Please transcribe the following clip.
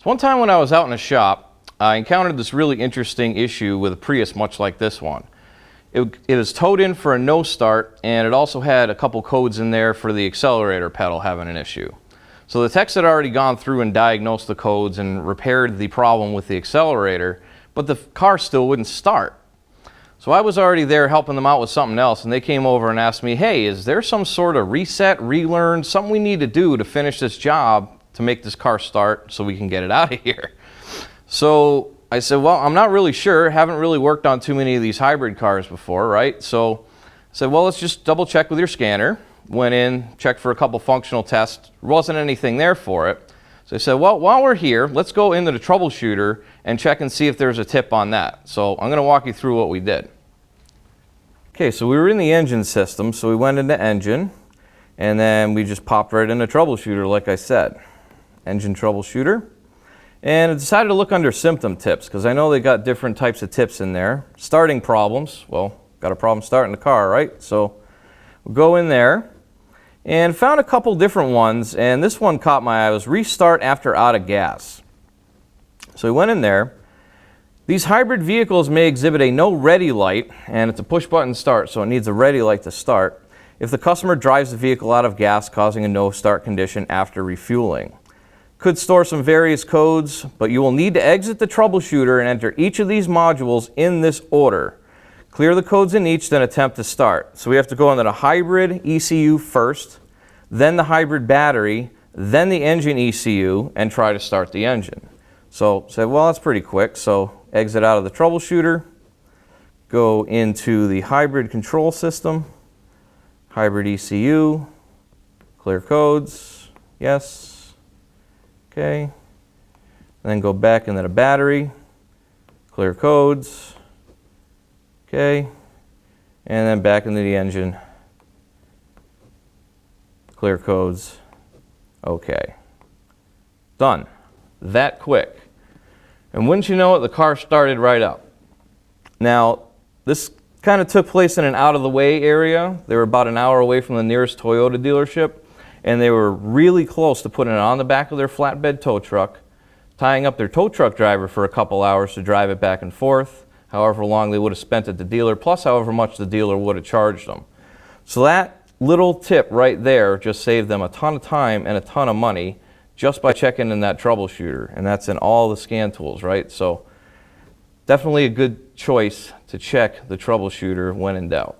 So one time when I was out in a shop, I encountered this really interesting issue with a Prius much like this one. It was towed in for a no start, and it also had a couple codes in there for the accelerator pedal having an issue. So the techs had already gone through and diagnosed the codes and repaired the problem with the accelerator, but the car still wouldn't start. So I was already there helping them out with something else, and they came over and asked me, hey, is there some sort of reset, relearn, something we need to do to finish this job to make this car start so we can get it out of here? So I said, well, I'm not really sure. Haven't really worked on too many of these hybrid cars before, right? So I said, well, let's just double check with your scanner. Went in, checked for a couple functional tests. There wasn't anything there for it. So I said, well, while we're here, let's go into the Troubleshooter and check and see if there's a tip on that. So I'm going to walk you through what we did. Okay, so we were in the engine system, so we went into engine, and then we just popped right into Troubleshooter, like I said. Engine Troubleshooter. And I decided to look under symptom tips, because I know they got different types of tips in there. Starting problems, well, got a problem starting the car, right? So we'll go in there, and found a couple different ones, and this one caught my eye. It was restart after out of gas. So we went in there. These hybrid vehicles may exhibit a no ready light, and it's a push button start, so it needs a ready light to start, if the customer drives the vehicle out of gas, causing a no start condition after refueling. Could store some various codes, but you will need to exit the Troubleshooter and enter each of these modules in this order. Clear the codes in each, then attempt to start. So we have to go into the hybrid ECU first, then the hybrid battery, then the engine ECU, and try to start the engine. So say, well, that's pretty quick. So exit out of the Troubleshooter, go into the hybrid control system, hybrid ECU, clear codes, yes, okay. And then go back into the battery, clear codes, okay, and then back into the engine, clear codes, okay. Done. That quick. And wouldn't you know it, the car started right up. Now, this kind of took place in an out-of-the-way area. They were about an hour away from the nearest Toyota dealership, and they were really close to putting it on the back of their flatbed tow truck, tying up their tow truck driver for a couple hours to drive it back and forth, however long they would have spent at the dealer, plus however much the dealer would have charged them. So that little tip right there just saved them a ton of time and a ton of money just by checking in that Troubleshooter, and that's in all the scan tools, right? So definitely a good choice to check the Troubleshooter when in doubt.